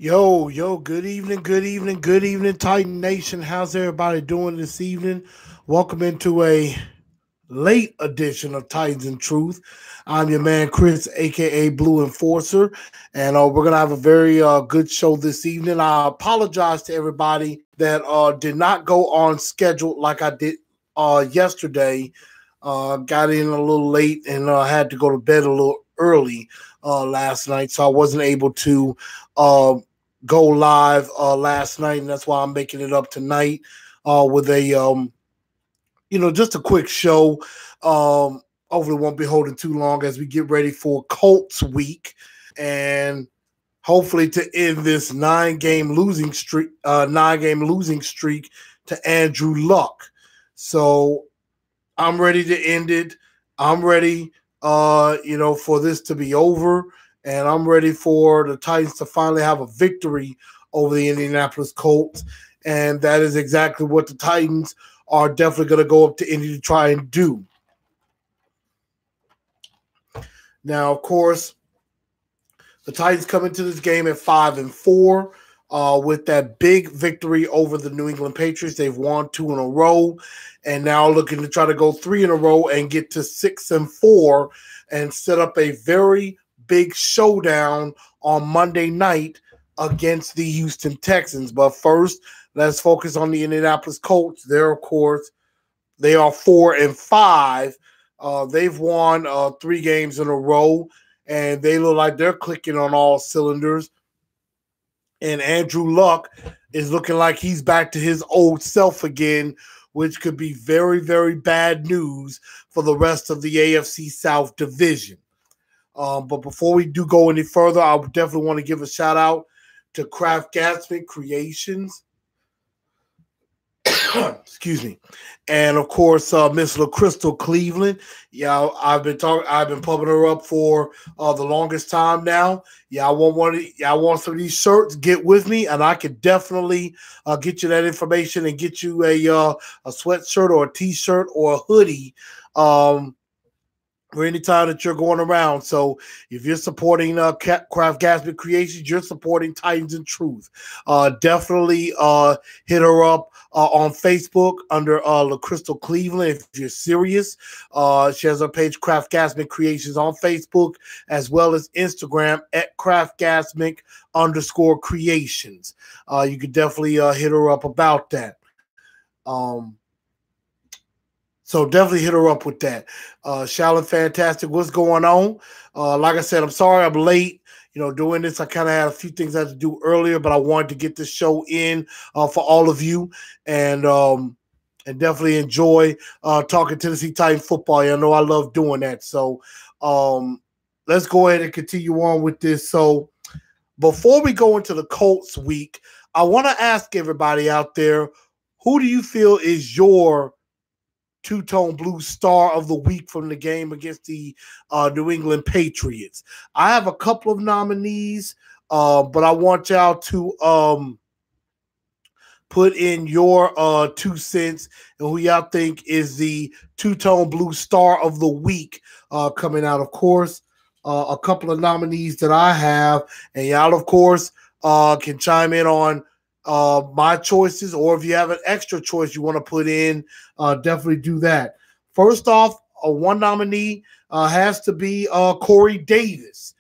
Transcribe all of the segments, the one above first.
Yo, good evening, Titan Nation. How's everybody doing this evening? Welcome into a late edition of Titans and Truth. I'm your man, Chris, aka Blue Enforcer, and we're going to have a very good show this evening. I apologize to everybody that did not go on schedule like I did yesterday. Got in a little late and had to go to bed a little early last night, so I wasn't able to uh, go live last night, and that's why I'm making it up tonight with a just a quick show. Hopefully, won't be holding too long as we get ready for Colts week, and hopefully to end this nine-game losing streak to Andrew Luck. So I'm ready to end it. I'm ready, for this to be over, and I'm ready for the Titans to finally have a victory over the Indianapolis Colts, and that is exactly what the Titans are definitely going to go up to Indy to try and do. Now, of course, the Titans come into this game at 5-4. With that big victory over the New England Patriots. They've won 2 in a row and now looking to try to go 3 in a row and get to 6-4 and set up a very big showdown on Monday night against the Houston Texans. But first, let's focus on the Indianapolis Colts. They're, of course, they are 4-5. They've won 3 games in a row, and they look like they're clicking on all cylinders. And Andrew Luck is looking like he's back to his old self again, which could be very, very bad news for the rest of the AFC South division. But before we do go any further, I would definitely want to give a shout out to Kraft Gatsby Creations. Excuse me. And of course, Miss LaCrystal Cleveland. Yeah, I've been pumping her up for the longest time now. Yeah, I want some of these shirts. Get with me, and I can definitely get you that information and get you a sweatshirt or a t-shirt or a hoodie. Or anytime that you're going around. So if you're supporting Kraft Gatsby Creations, you're supporting Titans and Truth. Definitely hit her up on Facebook under LaCrystal Cleveland if you're serious. She has her page Kraft Gatsby Creations on Facebook as well as Instagram at Kraft Gatsby _creations. You could definitely hit her up about that. So definitely hit her up with that. Charlotte, fantastic. What's going on? Like I said, I'm sorry I'm late. Doing this, I kind of had a few things I had to do earlier, but I wanted to get this show in for all of you and definitely enjoy talking Tennessee Titan football. I know I love doing that. So let's go ahead and continue on with this. So before we go into the Colts week, I want to ask everybody out there, who do you feel is your two-tone blue star of the week from the game against the New England Patriots? I have a couple of nominees, but I want y'all to put in your 2 cents and who y'all think is the two-tone blue star of the week coming out. Of course, a couple of nominees that I have, and y'all, of course, can chime in on my choices, or if you have an extra choice you want to put in, definitely do that. First off, one nominee has to be Corey Davis.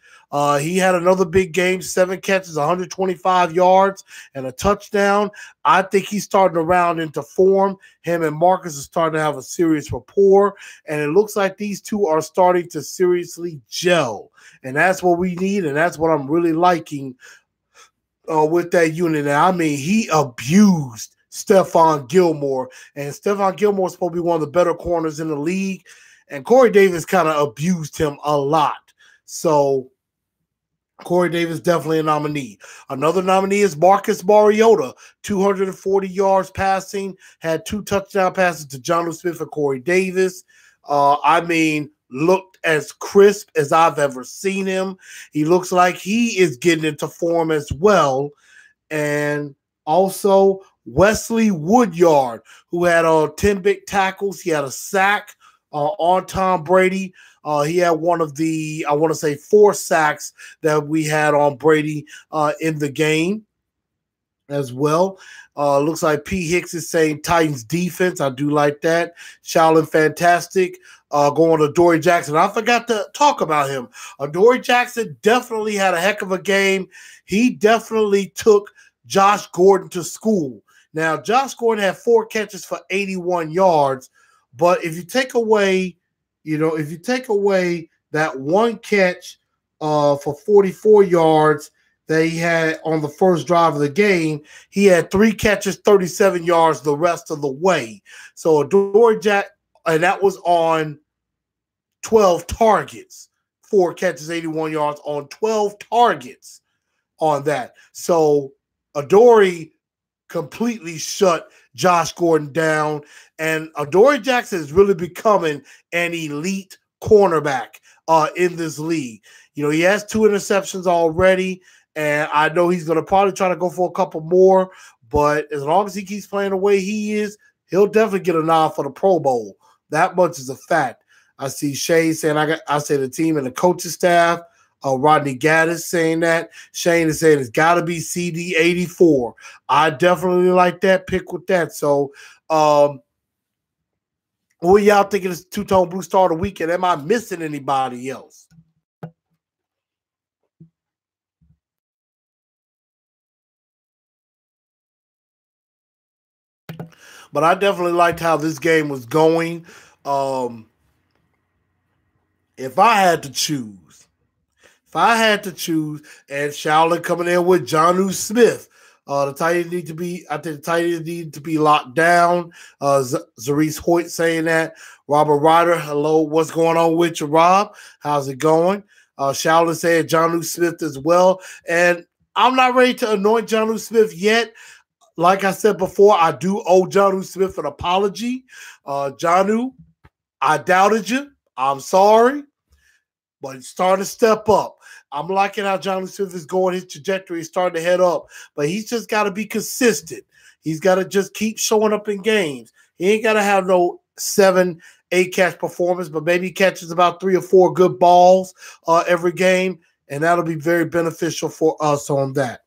He had another big game, 7 catches, 125 yards, and a touchdown. I think he's starting to round into form. Him and Marcus are starting to have a serious rapport, and it looks like these two are starting to seriously gel. And that's what we need, and that's what I'm really liking with that unit. And I mean, he abused Stephon Gilmore, and Stephon Gilmore is supposed to be one of the better corners in the league, and Corey Davis kind of abused him a lot. So Corey Davis definitely a nominee. Another nominee is Marcus Mariota, 240 yards passing, had 2 touchdown passes to Jonnu Smith and Corey Davis. Looked as crisp as I've ever seen him. He looks like he is getting into form as well. And also Wesley Woodyard, who had 10 big tackles. He had a sack on Tom Brady. He had one of the, I want to say, 4 sacks that we had on Brady in the game as well. Looks like P. Hicks is saying Titans defense. I do like that. Shaolin fantastic. Going to Dory Jackson. I forgot to talk about him. Dory Jackson definitely had a heck of a game. He definitely took Josh Gordon to school. Now, Josh Gordon had 4 catches for 81 yards, but if you take away, that 1 catch for 44 yards that he had on the first drive of the game, he had 3 catches, 37 yards the rest of the way. So Dory Jack, and that was on 12 targets. 4 catches, 81 yards on 12 targets on that. So Adoree completely shut Josh Gordon down, and Adoree Jackson is really becoming an elite cornerback in this league. He has 2 interceptions already, and I know he's going to probably try to go for a couple more, but as long as he keeps playing the way he is, he'll definitely get a nod for the Pro Bowl. That much is a fact. I see Shane saying, I say the team and the coaching staff. Rodney Gaddis saying that. Shane is saying it's got to be CD84. I definitely like that pick with that. So, what y'all thinking is Two-Tone Blue Star of the weekend? Am I missing anybody else? But I definitely liked how this game was going. If I had to choose, and Shaolin coming in with Jonnu Smith, the Titans need to be, I think the Titans need to be locked down. Zarice Hoyt saying that. Robert Ryder, hello, what's going on with you, Rob? How's it going? Shaolin saying Jonnu Smith as well. And I'm not ready to anoint Jonnu Smith yet. Like I said before, I do owe Jonnu Smith an apology. Jonnu, I doubted you. I'm sorry. But he's starting to step up. I'm liking how Jonnu Smith is going. His trajectory is starting to head up. But he's just got to be consistent. He's got to just keep showing up in games. He ain't got to have no 7, 8 catch performance, but maybe he catches about 3 or 4 good balls every game, and that'll be very beneficial for us on that.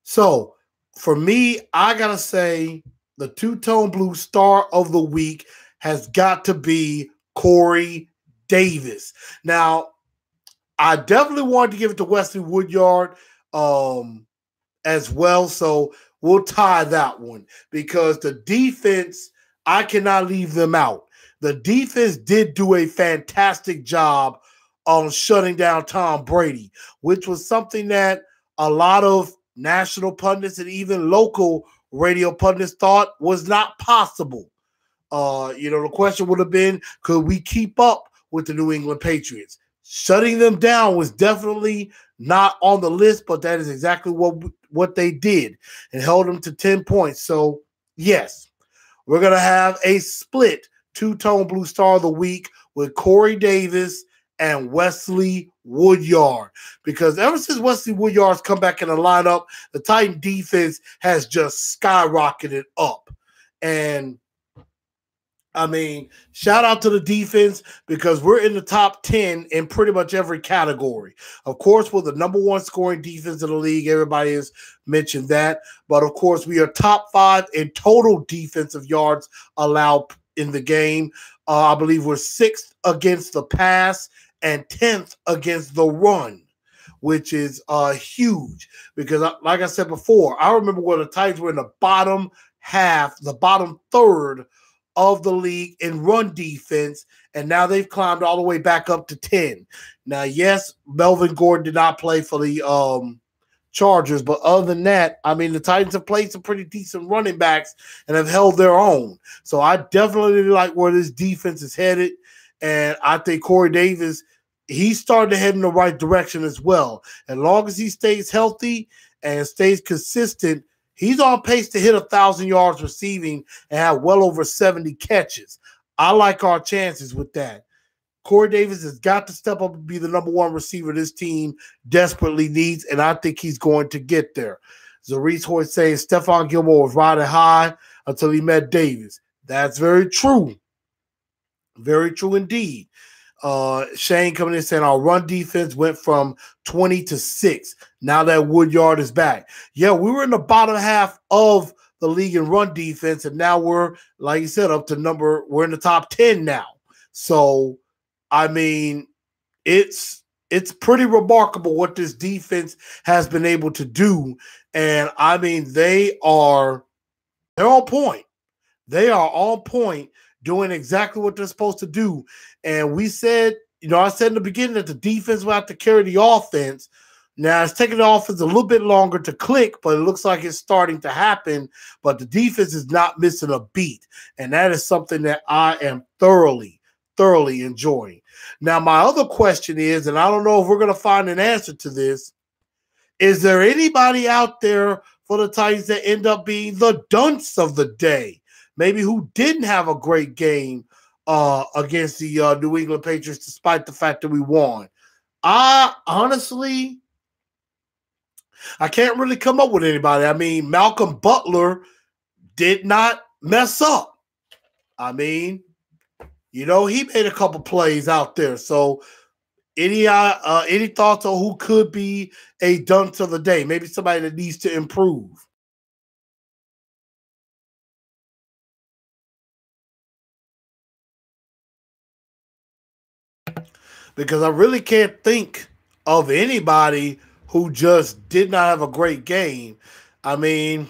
So, for me, I got to say the Two-Tone Blue Star of the week has got to be Corey Davis. Now, I definitely wanted to give it to Wesley Woodyard as well, so we'll tie that one because the defense, I cannot leave them out. The defense did do a fantastic job on shutting down Tom Brady, which was something that a lot of national pundits and even local radio pundits thought was not possible. The question would have been, could we keep up with the New England Patriots? Shutting them down was definitely not on the list, but that is exactly what they did and held them to 10 points. So, yes, we're going to have a split Two-Tone Blue Star of the week with Corey Davis and Wesley Woodyard, because ever since Wesley Woodyard's come back in the lineup, the Titan defense has just skyrocketed up. And I mean, shout out to the defense because we're in the top 10 in pretty much every category. Of course, we're the number 1 scoring defense in the league. Everybody has mentioned that. But, of course, we are top 5 in total defensive yards allowed in the game. I believe we're 6th against the pass and 10th against the run, which is huge because, like I said before, I remember when the Titans were in the bottom half, the bottom third of the league in run defense, and now they've climbed all the way back up to 10. Now, yes, Melvin Gordon did not play for the Chargers, but other than that, I mean, the Titans have played some pretty decent running backs and have held their own. So I definitely like where this defense is headed, and I think Corey Davis, he's starting to head in the right direction as well. As long as he stays healthy and stays consistent, he's on pace to hit 1,000 yards receiving and have well over 70 catches. I like our chances with that. Corey Davis has got to step up and be the number 1 receiver this team desperately needs, and I think he's going to get there. Zarice Hoyt saying Stephon Gilmore was riding high until he met Davis. That's very true. Very true indeed. Shane coming in saying our run defense went from 20 to 6. Now that Woodyard is back. Yeah, we were in the bottom half of the league in run defense, and now we're, like you said, up to we're in the top 10 now. So, I mean, it's pretty remarkable what this defense has been able to do. And I mean, they're on point. They are on point, doing exactly what they're supposed to do. And we said, I said in the beginning that the defense will have to carry the offense. Now it's taking the offense a little bit longer to click, but it looks like it's starting to happen. But the defense is not missing a beat. And that is something that I am thoroughly enjoying. Now, my other question is, and I don't know if we're going to find an answer to this, is there anybody out there for the Titans that end up being the dunce of the day? Maybe who didn't have a great game against the New England Patriots, despite the fact that we won. Honestly, I can't really come up with anybody. I mean, Malcolm Butler did not mess up. I mean, he made a couple plays out there. So any thoughts on who could be a dunce of the day? Maybe somebody that needs to improve. Because I really can't think of anybody who just did not have a great game. I mean,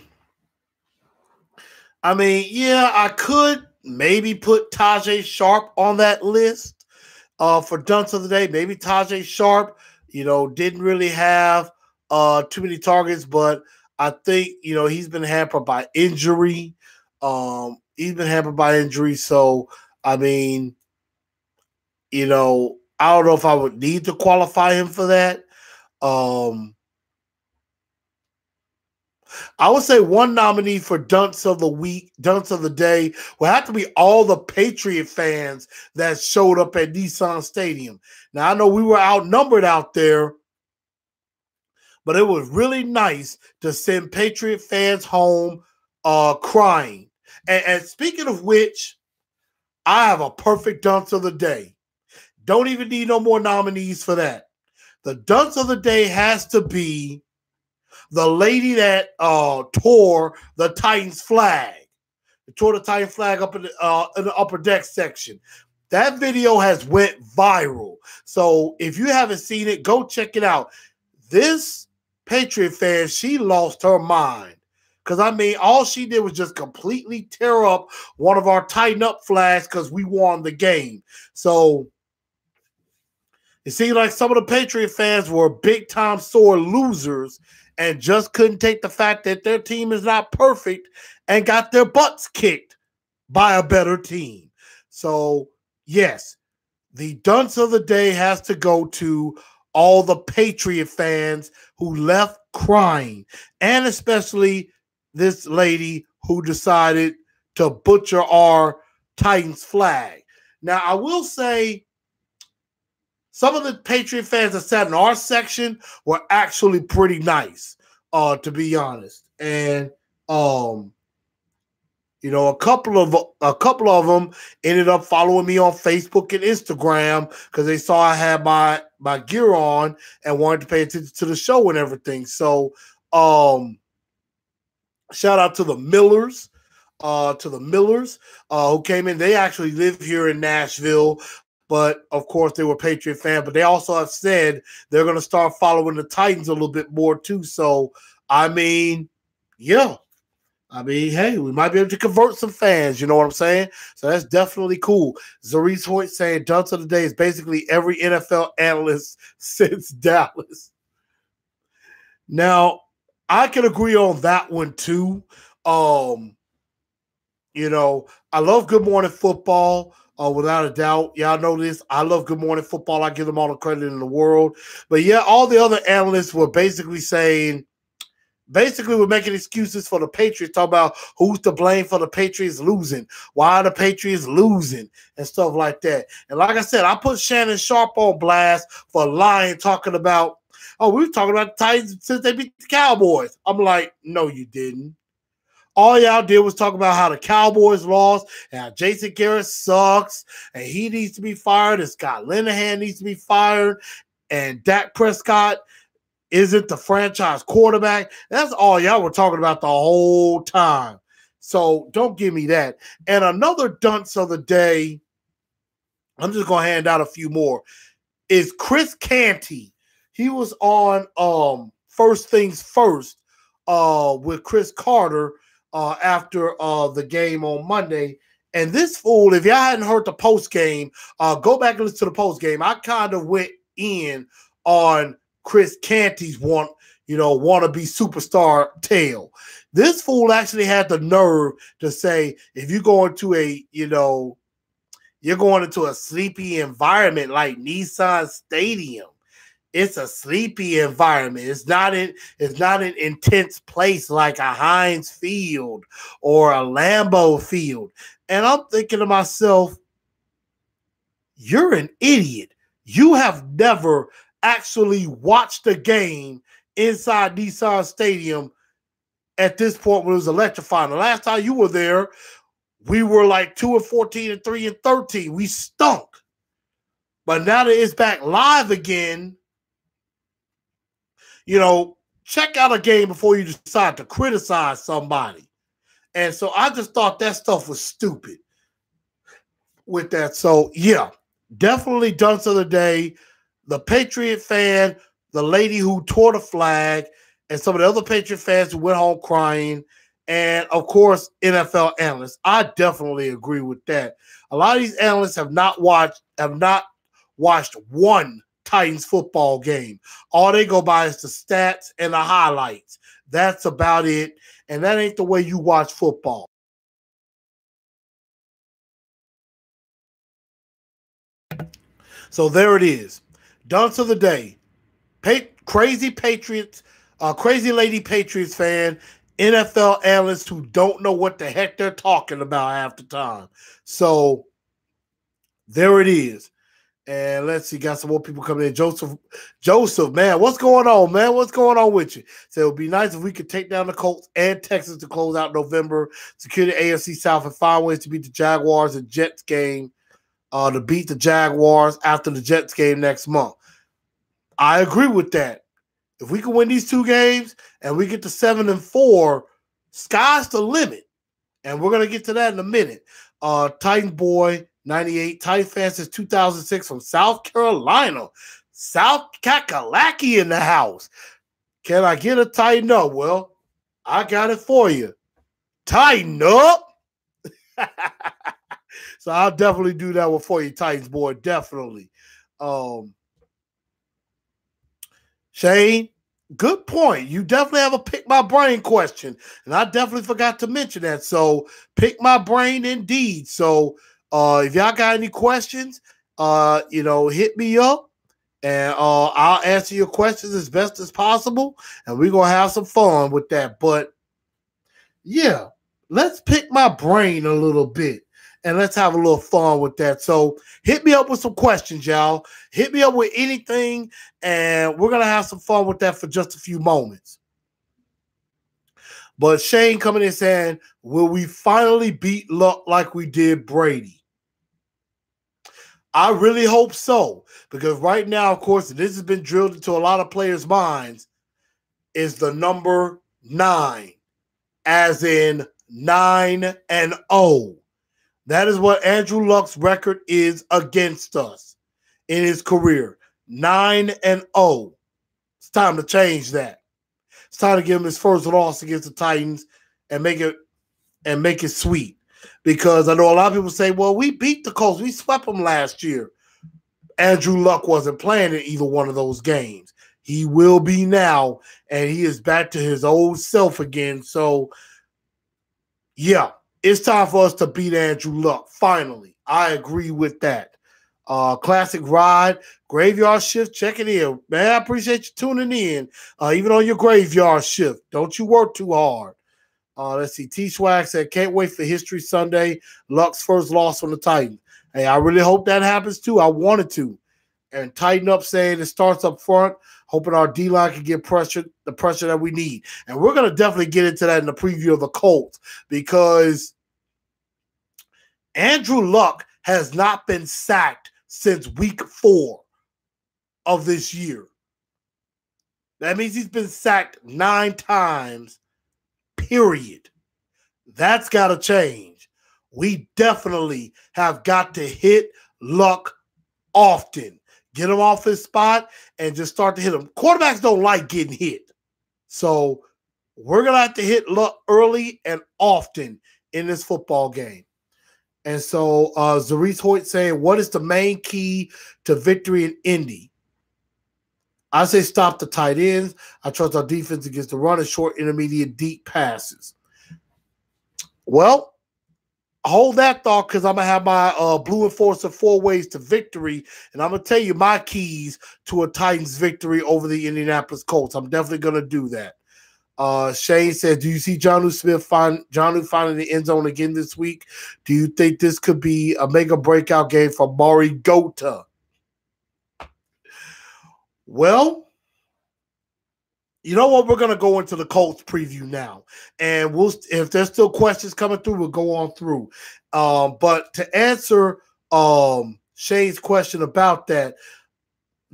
yeah, I could maybe put Tajay Sharp on that list for dunce of the day. Maybe Tajay Sharp, didn't really have too many targets, but I think, he's been hampered by injury. So, I mean, I don't know if I would need to qualify him for that. I would say one nominee for dunce of the day will have to be all the Patriot fans that showed up at Nissan Stadium. Now, I know we were outnumbered out there, but it was really nice to send Patriot fans home crying. And speaking of which, I have a perfect dunce of the day. Don't even need no more nominees for that. The dunce of the day has to be the lady that tore the Titans flag. Tore the Titans flag up in the upper deck section. That video has went viral. So if you haven't seen it, go check it out. This Patriot fan, she lost her mind. Because, I mean, all she did was just completely tear up one of our Tighten Up flags because we won the game. So it seemed like some of the Patriot fans were big-time sore losers and just couldn't take the fact that their team is not perfect and got their butts kicked by a better team. So, yes, the dunce of the day has to go to all the Patriot fans who left crying, and especially this lady who decided to butcher our Titans flag. Now, I will say, some of the Patriot fans that sat in our section were actually pretty nice, to be honest. And a couple of them ended up following me on Facebook and Instagram because they saw I had my gear on and wanted to pay attention to the show and everything. So, shout out to the Millers. Who came in. They actually live here in Nashville. But, of course, they were Patriot fans. But they also have said they're going to start following the Titans a little bit more, too. So, I mean, yeah. I mean, hey, we might be able to convert some fans. You know what I'm saying? So, that's definitely cool. Zarice Hoyt saying dunce of the day is basically every NFL analyst since Dallas. Now, I can agree on that one, too. I love Good Morning Football. Without a doubt. Y'all know this. I love Good Morning Football. I give them all the credit in the world. But, yeah, all the other analysts were basically we're making excuses for the Patriots, talking about who's to blame for the Patriots losing, why are the Patriots losing, and stuff like that. And like I said, I put Shannon Sharp on blast for lying, talking about, we were talking about the Titans since they beat the Cowboys. I'm like, no, you didn't. All y'all did was talk about how the Cowboys lost and how Jason Garrett sucks and he needs to be fired and Scott Linehan needs to be fired and Dak Prescott isn't the franchise quarterback. That's all y'all were talking about the whole time. So don't give me that. And another dunce of the day, I'm just going to hand out a few more, is Chris Canty. He was on First Things First with Chris Carter after the game on Monday. And this fool, if y'all hadn't heard the post game, go back and listen to the post game. I kind of went in on Chris Canty's wannabe superstar tale. This fool actually had the nerve to say, if you go into you're going into a sleepy environment like Nissan Stadium. It's a sleepy environment. It's not an intense place like a Heinz Field or a Lambeau Field. And I'm thinking to myself, you're an idiot. You have never actually watched a game inside Nissan Stadium at this point when it was electrifying. The last time you were there, we were like 2-14 and 3-13. We stunk. But now that it's back live again, check out a game before you decide to criticize somebody. And so I just thought that stuff was stupid with that. So, yeah, definitely dunce of the day. The Patriot fan, the lady who tore the flag, and some of the other Patriot fans who went home crying, and, of course, NFL analysts. I definitely agree with that. A lot of these analysts have not watched one Titans football game. All they go by is the stats and the highlights. That's about it, and that ain't the way you watch football. So there it is. Dunce of the day. Crazy Patriots, crazy lady Patriots fan, NFL analysts who don't know what the heck they're talking about half the time. So there it is. And let's see, got some more people coming in. Joseph, man, what's going on, man? What's going on with you? So it would be nice if we could take down the Colts and Texans to close out November, secure the AFC South, and find ways to beat the Jaguars and Jets game, to beat the Jaguars after the Jets game next month. I agree with that. If we can win these two games and we get to 7-4, sky's the limit. And we're going to get to that in a minute. Titan Boy 98, Titan fan since 2006 from South Carolina. South Kakalaki in the house. Can I get a tighten up? Well, I got it for you. Tighten up. So I'll definitely do that one for you, Titans Boy. Definitely. Shane, good point. You definitely have a pick my brain question. And I definitely forgot to mention that. So pick my brain indeed. So if y'all got any questions, hit me up and I'll answer your questions as best as possible. And we're going to have some fun with that. But yeah, let's pick my brain a little bit. And let's have a little fun with that. So hit me up with some questions, y'all. Hit me up with anything, and we're going to have some fun with that for just a few moments. But Shane coming in saying, will we finally beat Luck like we did Brady? I really hope so. Because right now, of course, this has been drilled into a lot of players' minds, is the number 9, as in 9-0. That is what Andrew Luck's record is against us in his career. 9-0. It's time to change that. It's time to give him his first loss against the Titans and make it sweet. Because I know a lot of people say, well, we beat the Colts. We swept them last year. Andrew Luck wasn't playing in either one of those games. He will be now, and he is back to his old self again. So, yeah. It's time for us to beat Andrew Luck, finally. I agree with that. Classic Ride, Graveyard Shift, checking in. Man, I appreciate you tuning in, even on your graveyard shift. Don't you work too hard. Let's see. T-Swag said, can't wait for History Sunday. Luck's first loss on the Titans. Hey, I really hope that happens too. I wanted to. and tighten up, saying it starts up front, hoping our D-line can get pressure, the pressure that we need. And we're going to definitely get into that in the preview of the Colts, because Andrew Luck has not been sacked since week 4 of this year. That means he's been sacked 9 times, period. That's got to change. We definitely have got to hit Luck often. Get him off his spot and just start to hit him. Quarterbacks don't like getting hit. So we're going to have to hit Luck early and often in this football game. And so Zarice Hoyt saying, what is the main key to victory in Indy? I say stop the tight ends. I trust our defense against the run and short, intermediate, deep passes. Well, hold that thought, because I'm going to have my Blue Enforcer 4 ways to victory, and I'm going to tell you my keys to a Titans victory over the Indianapolis Colts. I'm definitely going to do that. Shane said, do you see Jonnu Smith finding the end zone again this week? Do you think this could be a mega breakout game for Mariota? Well, you know what? We're going to go into the Colts preview now. And if there's still questions coming through, we'll go on through. But to answer Shane's question about that,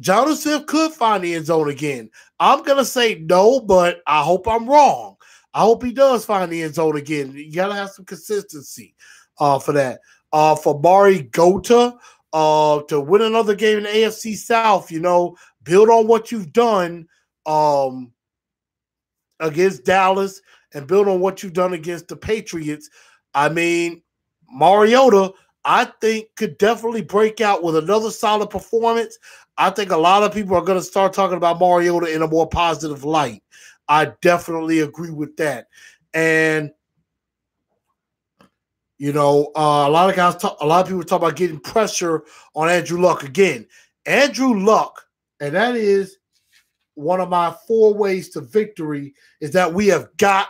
Jonnu Smith could find the end zone again. I'm going to say no, but I hope I'm wrong. I hope he does find the end zone again. You got to have some consistency for that. For Mariota to win another game in the AFC South, build on what you've done against Dallas and build on what you've done against the Patriots. I mean, Mariota, I think, could definitely break out with another solid performance. I think a lot of people are going to start talking about Mariota in a more positive light. I definitely agree with that. And, a lot of people talk about getting pressure on Andrew Luck again. Andrew Luck, and that is one of my 4 ways to victory, is that we got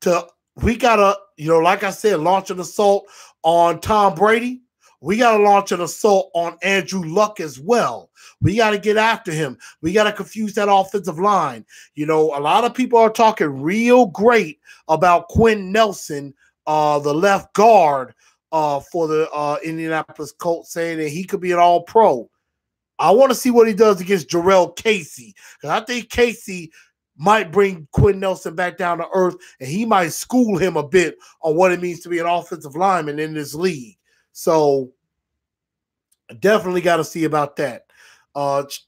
to, like I said, launch an assault on Tom Brady. We got to launch an assault on Andrew Luck as well. We got to get after him. We got to confuse that offensive line. A lot of people are talking real great about Quinn Nelson, the left guard for the Indianapolis Colts, saying that he could be an all-pro. I want to see what he does against Jarrell Casey, because I think Casey might bring Quinn Nelson back down to earth, and he might school him a bit on what it means to be an offensive lineman in this league. So definitely got to see about that.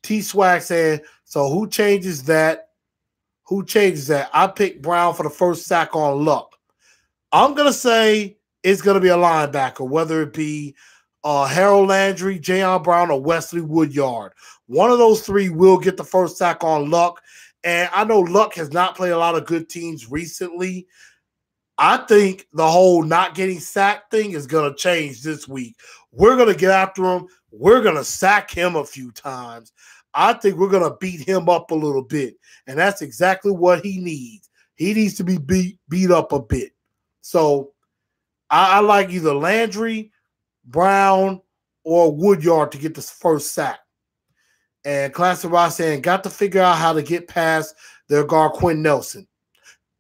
T-Swag saying, so who changes that? Who changes that? I picked Brown for the first sack on Luck. I'm going to say it's going to be a linebacker, whether it be Harold Landry, Jayon Brown, or Wesley Woodyard. One of those 3 will get the first sack on Luck. And I know Luck has not played a lot of good teams recently. I think the whole not getting sacked thing is going to change this week. We're going to get after him. We're going to sack him a few times. I think we're going to beat him up a little bit. And that's exactly what he needs. He needs to be beat up a bit. So I like either Landry, Brown, or Woodyard to get the first sack. And Classic Ross saying, got to figure out how to get past their guard Quinn Nelson.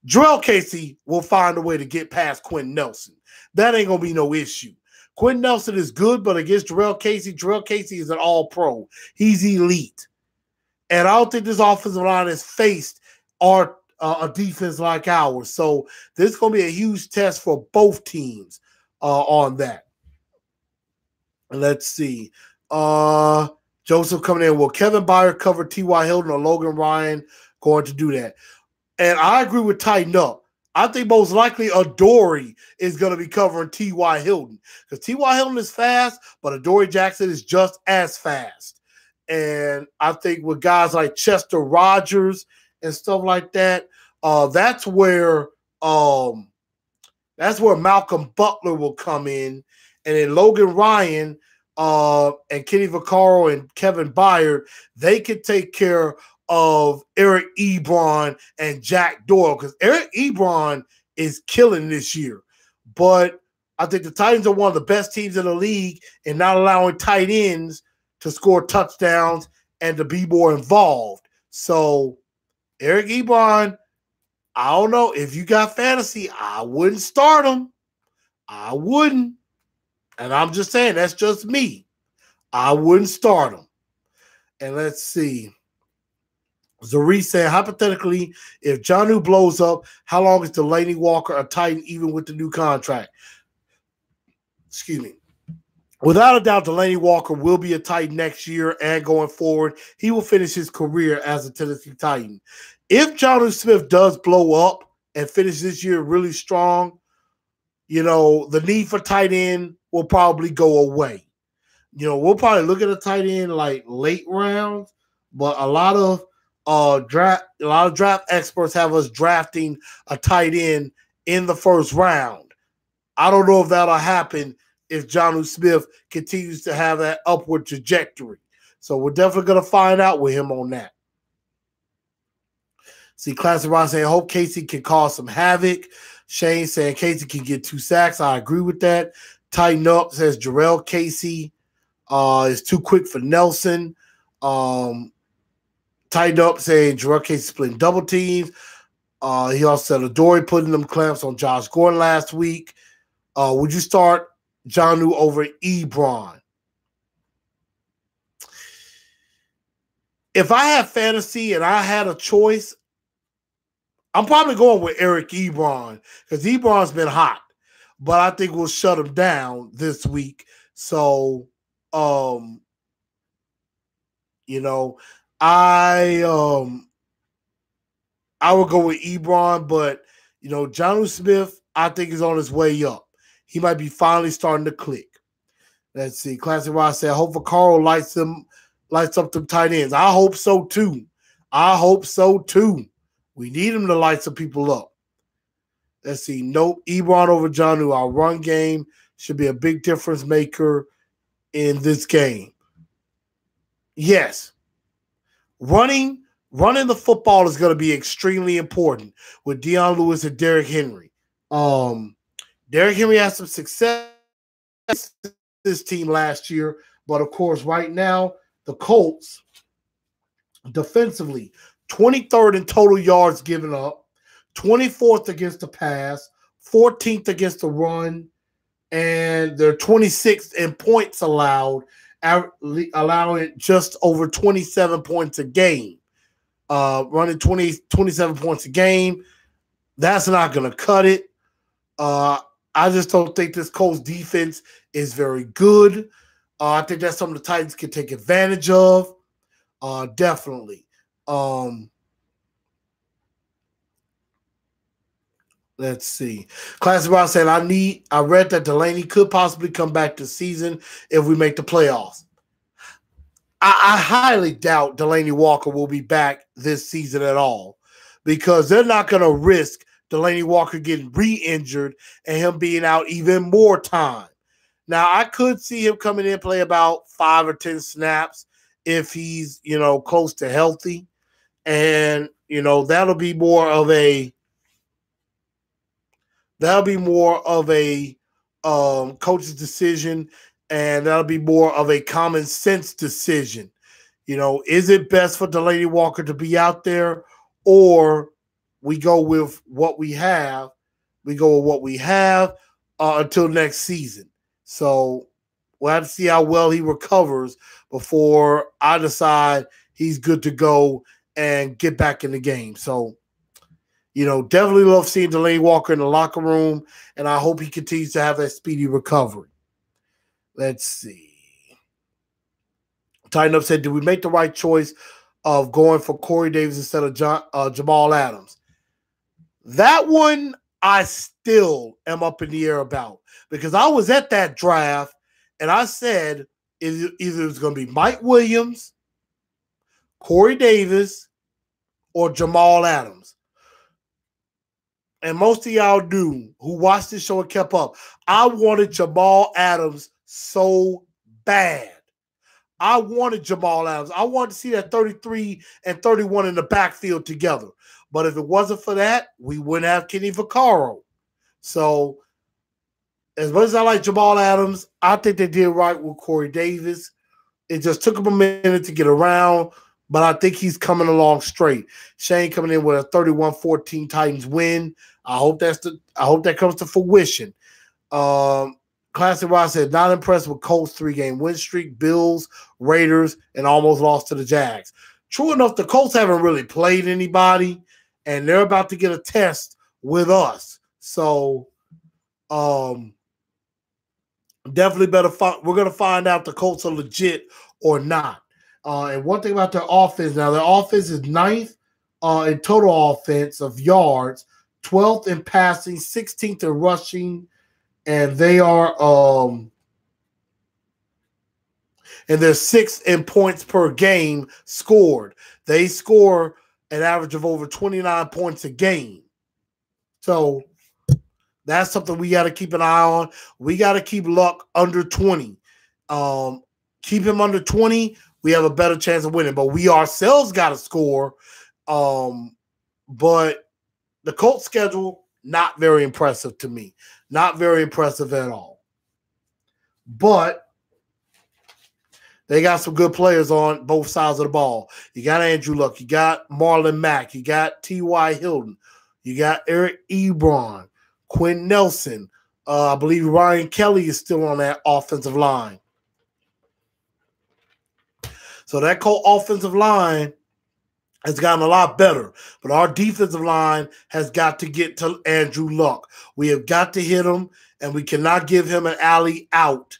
Jarrell Casey will find a way to get past Quinn Nelson. That ain't going to be no issue. Quinn Nelson is good, but against Jarrell Casey is an all-pro. He's elite. And I don't think this offensive line has faced a defense like ours. So this is going to be a huge test for both teams on that. Let's see. Joseph coming in. Will Kevin Byard cover T.Y. Hilton or Logan Ryan going to do that? And I agree with tighten up. I think most likely Adoree is going to be covering T.Y. Hilton, because T.Y. Hilton is fast, but Adoree Jackson is just as fast. And I think with guys like Chester Rogers and stuff like that, that's where Malcolm Butler will come in. And then Logan Ryan and Kenny Vaccaro and Kevin Byard, they could take care of Eric Ebron and Jack Doyle, because Eric Ebron is killing this year. But I think the Titans are one of the best teams in the league in not allowing tight ends to score touchdowns and to be more involved. So Eric Ebron, I don't know. If you got fantasy, I wouldn't start him. I wouldn't. And I'm just saying, that's just me. I wouldn't start him. And let's see. Zari said, hypothetically, if Jonnu blows up, how long is Delaney Walker a Titan even with the new contract? Excuse me. Without a doubt, Delaney Walker will be a Titan next year and going forward. He will finish his career as a Tennessee Titan. If Jonnu Smith does blow up and finish this year really strong, the need for tight end will probably go away. We'll probably look at a tight end like late rounds, but a lot of draft experts have us drafting a tight end in the first round. I don't know if that'll happen if Jonnu Smith continues to have that upward trajectory. So we're definitely going to find out with him on that. See, Classic Rock saying, I hope Casey can cause some havoc. Shane saying Casey can get 2 sacks. I agree with that. Tighten up, says Jarrell Casey is too quick for Nelson. Tighten up, saying Jarrell Casey splitting double teams. He also said Adoree putting them clamps on Josh Gordon last week. Would you start Jonnu over Ebron? If I had fantasy and I had a choice, I'm probably going with Eric Ebron because Ebron's been hot, but I think we'll shut him down this week. So, I would go with Ebron, but Jonnu Smith, I think is on his way up. He might be finally starting to click. Let's see. Classic Ross said, I hope Vaccaro lights up them tight ends. I hope so too. We need him to light some people up. Let's see. Nope. Ebron over Jonnu. Our run game should be a big difference maker in this game. Yes. Running the football is going to be extremely important with Dion Lewis and Derrick Henry. Derrick Henry had some success with this team last year, but of course, right now, the Colts defensively, 23rd in total yards given up, 24th against the pass, 14th against the run, and they're 26th in points allowed, allowing just over 27 points a game. Running 27 points a game, that's not going to cut it. I just don't think this Colts defense is very good. I think that's something the Titans can take advantage of. Definitely. Let's see. Classic Rock said, I read that Delaney could possibly come back this season if we make the playoffs. I highly doubt Delaney Walker will be back this season at all because they're not going to risk Delaney Walker getting re-injured and him being out even more time. Now, I could see him coming in and play about 5 or 10 snaps if he's, close to healthy. And, that'll be more of a coach's decision, and that'll be more of a common sense decision. Is it best for Delaney Walker to be out there, or we go with what we have? We go with what we have until next season. So we'll have to see how well he recovers before I decide he's good to go and get back in the game. So, definitely love seeing Delaney Walker in the locker room, and I hope he continues to have that speedy recovery. Let's see. Tighten Up said, did we make the right choice of going for Corey Davis instead of Jamal Adams? That one I still am up in the air about because I was at that draft and I said either it was going to be Mike Williams, Corey Davis, or Jamal Adams. And most of y'all do who watched this show and kept up. I wanted Jamal Adams so bad. I wanted Jamal Adams. I wanted to see that 33 and 31 in the backfield together. But if it wasn't for that, we wouldn't have Kenny Vaccaro. So, as much as I like Jamal Adams, I think they did right with Corey Davis. It just took him a minute to get around, but I think he's coming along straight. Shane coming in with a 31-14 Titans win. I hope that comes to fruition. Classic Rock said, not impressed with Colts 3-game win streak, Bills, Raiders, and almost lost to the Jags. True enough, the Colts haven't really played anybody, and they're about to get a test with us. So, definitely better. We're going to find out the Colts are legit or not. And one thing about their offense, now their offense is 9th in total offense of yards, 12th in passing, 16th in rushing, and they are and they're 6th in points per game scored. They score an average of over 29 points a game. So that's something we got to keep an eye on. We got to keep Luck under 20. Keep him under 20, we have a better chance of winning. But we ourselves got to score. But the Colts schedule, not very impressive to me. Not very impressive at all. But they got some good players on both sides of the ball. You got Andrew Luck. You got Marlon Mack. You got T.Y. Hilton. You got Eric Ebron, Quinn Nelson. I believe Ryan Kelly is still on that offensive line. So that Colt offensive line has gotten a lot better. But our defensive line has got to get to Andrew Luck. We have got to hit him, and we cannot give him an alley out.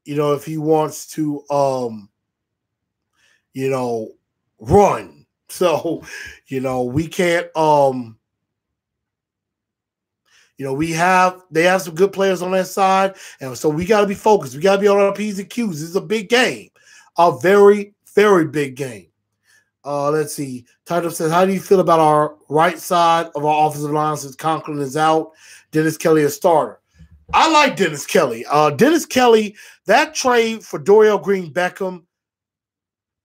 If he wants to, run. So, we can't, they have some good players on that side. And so we got to be focused. We got to be on our P's and Q's. This is a big game, a very, very big game. Let's see. Title says, how do you feel about our right side of our offensive line since Conklin is out? Dennis Kelly a starter. I like Dennis Kelly. Dennis Kelly, that trade for Dorial Green Beckham,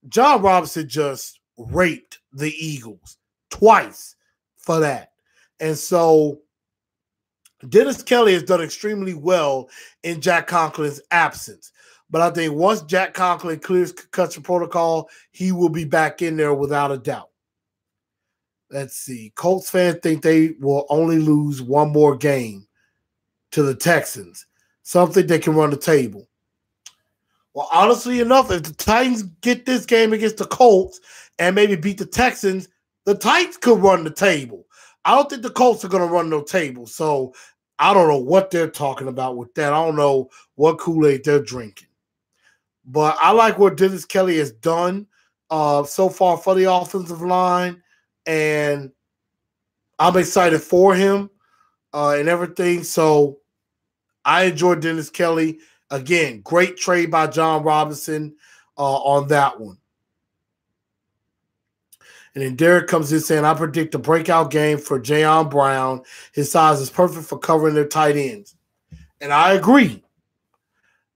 John Robinson just raped the Eagles twice for that. And so Dennis Kelly has done extremely well in Jack Conklin's absence. But I think once Jack Conklin clears concussion protocol, he will be back in there without a doubt. Let's see. Colts fans think they will only lose one more game to the Texans. Something they can run the table. Well, honestly enough, if the Titans get this game against the Colts and maybe beat the Texans, the Titans could run the table. I don't think the Colts are going to run no table. So I don't know what they're talking about with that. I don't know what Kool-Aid they're drinking. But I like what Dennis Kelly has done so far for the offensive line. And I'm excited for him and everything. So I enjoyed Dennis Kelly. Again, great trade by John Robinson on that one. And then Derek comes in saying, I predict a breakout game for Jayon Brown. His size is perfect for covering their tight ends. And I agree.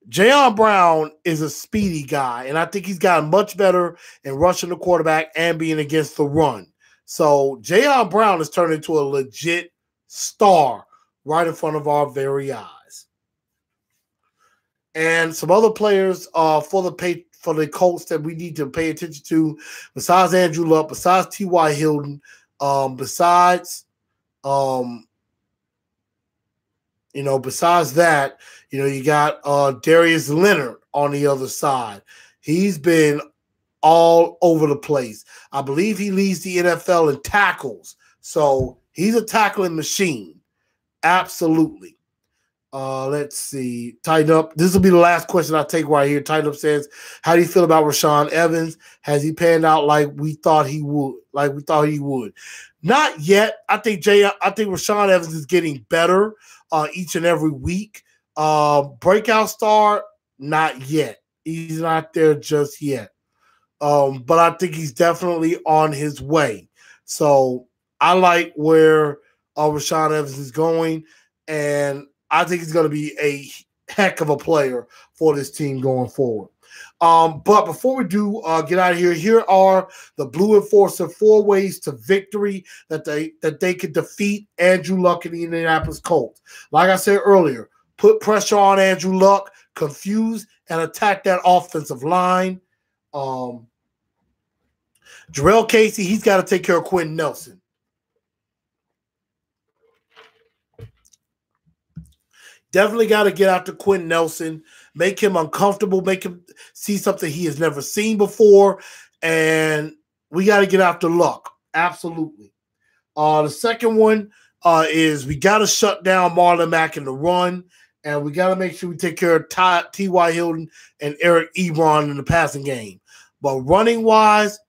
Jayon Brown is a speedy guy, and I think he's gotten much better in rushing the quarterback and being against the run. So Jayon Brown has turned into a legit star right in front of our very eyes. And some other players for the Colts that we need to pay attention to, besides Andrew Luck, besides T.Y. Hilton, besides that, you got Darius Leonard on the other side. He's been all over the place. I believe he leads the NFL in tackles. So he's a tackling machine. Absolutely. Let's see. Tighten up. This will be the last question I take right here. Tighten up says, how do you feel about Rashaan Evans? Has he panned out like we thought he would? Not yet. I think Rashaan Evans is getting better each and every week. Breakout star, not yet. He's not there just yet. But I think he's definitely on his way. So I like where Rashaan Evans is going, and I think he's going to be a heck of a player for this team going forward. But before we do get out of here, here are the Blue Enforcer 4 ways to victory that they could defeat Andrew Luck and the Indianapolis Colts. Like I said earlier, put pressure on Andrew Luck, confuse and attack that offensive line. Jarrell Casey, he's got to take care of Quentin Nelson. Definitely got to get out to Quentin Nelson, make him uncomfortable, make him see something he has never seen before, and we got to get after Luck. Absolutely. The second one is we got to shut down Marlon Mack in the run, and we got to make sure we take care of T.Y. Hilton and Eric Ebron in the passing game. But running-wise,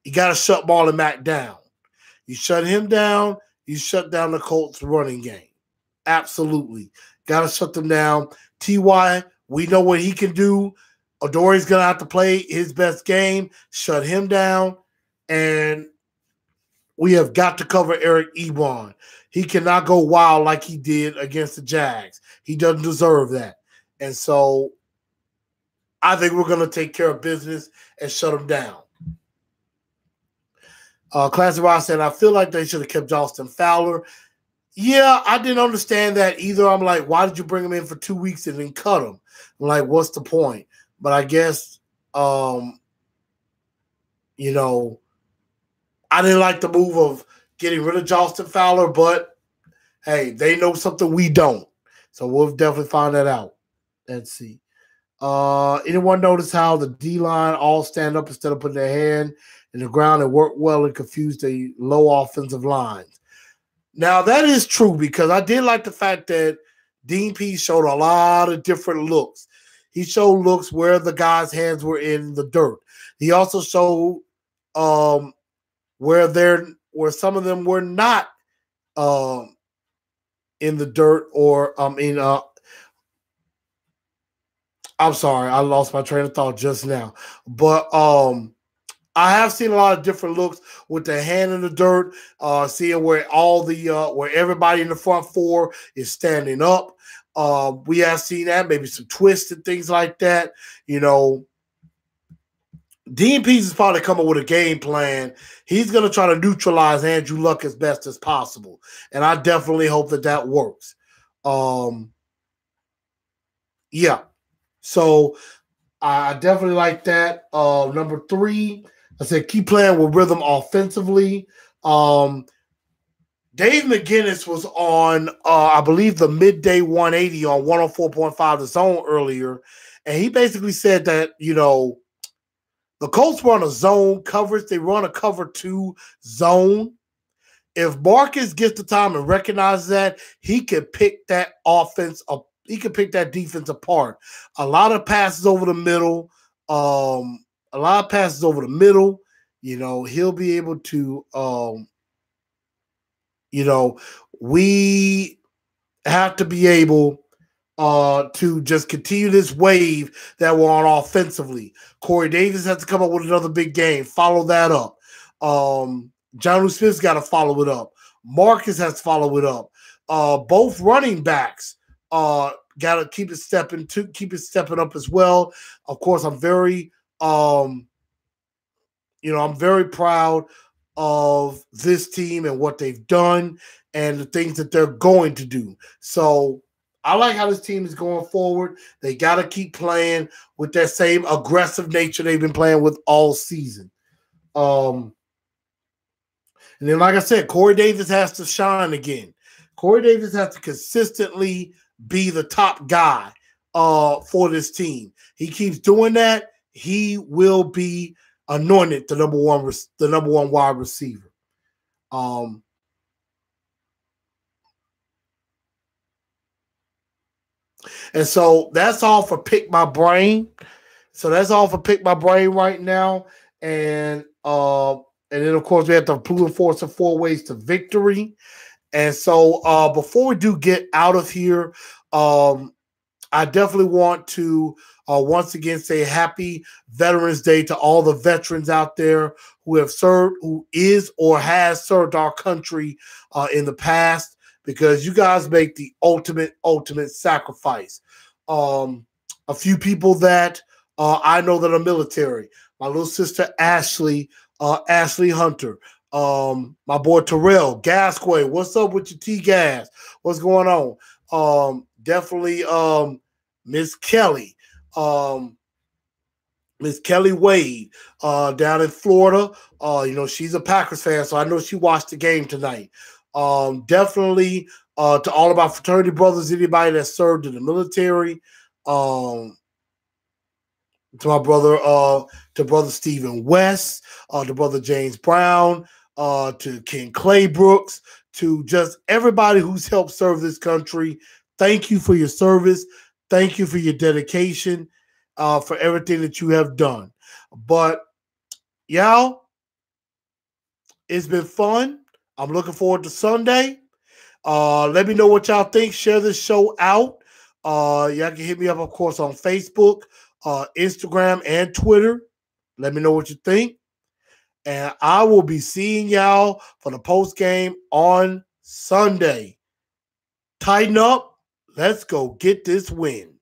you got to shut Marlon Mack down. You shut him down, you shut down the Colts running game. Absolutely. Got to shut them down. T.Y., we know what he can do. Adorie's going to have to play his best game, shut him down, and we have got to cover Eric Ebron. He cannot go wild like he did against the Jags. He doesn't deserve that. And so I think we're going to take care of business and shut him down. Classic Ross said, I feel like they should have kept Justin Fowler. Yeah, I didn't understand that either. I'm like, why did you bring him in for 2 weeks and then cut him? I'm like, what's the point? But I guess, I didn't like the move of getting rid of Justin Fowler, but hey, they know something we don't. So we'll definitely find that out. Let's see. Anyone notice how the D-line all stand up instead of putting their hand in the ground and work well and confuse the low offensive lines? Now, that is true because I did like the fact that Dean P showed a lot of different looks. He showed looks where the guys' hands were in the dirt. He also showed where some of them were not in the dirt or I'm sorry, I lost my train of thought just now. But I have seen a lot of different looks with the hand in the dirt, seeing where where everybody in the front four is standing up. We have seen that, maybe some twists and things like that. Dean Pease is probably coming with a game plan. He's going to try to neutralize Andrew Luck as best as possible. And I definitely hope that works. Yeah. So I definitely like that. Number 3, I said keep playing with rhythm offensively. Dave McGinnis was on, I believe, the midday 180 on 104.5 The Zone earlier. And he basically said that, the Colts run a zone coverage. They run a cover 2 zone. If Marcus gets the time and recognizes that, he can pick that offense up. He can pick that defense apart. A lot of passes over the middle. He'll be able to, we have to be able to just continue this wave that we're on offensively. Corey Davis has to come up with another big game. Follow that up. Jonnu Smith's got to follow it up. Marcus has to follow it up. Both running backs got to keep it stepping up as well. Of course, I'm very proud of this team and what they've done and the things that they're going to do. So I like how this team is going forward. They got to keep playing with that same aggressive nature they've been playing with all season. And then, like I said, Corey Davis has to shine again. Corey Davis has to consistently be the top guy for this team. He keeps doing that, he will be anointed the number one wide receiver. And so that's all for Pick My Brain. So that's all for Pick My Brain right now. And then, of course, we have the Proven Force of 4 Ways to Victory. And so before we do get out of here, I definitely want to once again say happy Veterans Day to all the veterans out there who have served, who is or has served our country in the past, because you guys make the ultimate sacrifice. A few people that I know that are military. My little sister Ashley Hunter. My boy Terrell Gasquay. What's up with your T-Gas? What's going on? definitely Miss Kelly. Miss Kelly Wade down in Florida. She's a Packers fan, so I know she watched the game tonight. Definitely to all of our fraternity brothers, anybody that served in the military. To my brother, to brother Stephen West, to brother James Brown, to Ken Claybrooks, to just everybody who's helped serve this country. Thank you for your service. Thank you for your dedication, for everything that you have done. But y'all, it's been fun. I'm looking forward to Sunday. Let me know what y'all think. Share this show out. Y'all can hit me up, of course, on Facebook, Instagram, and Twitter. Let me know what you think. And I will be seeing y'all for the post game on Sunday. Tighten up. Let's go get this win.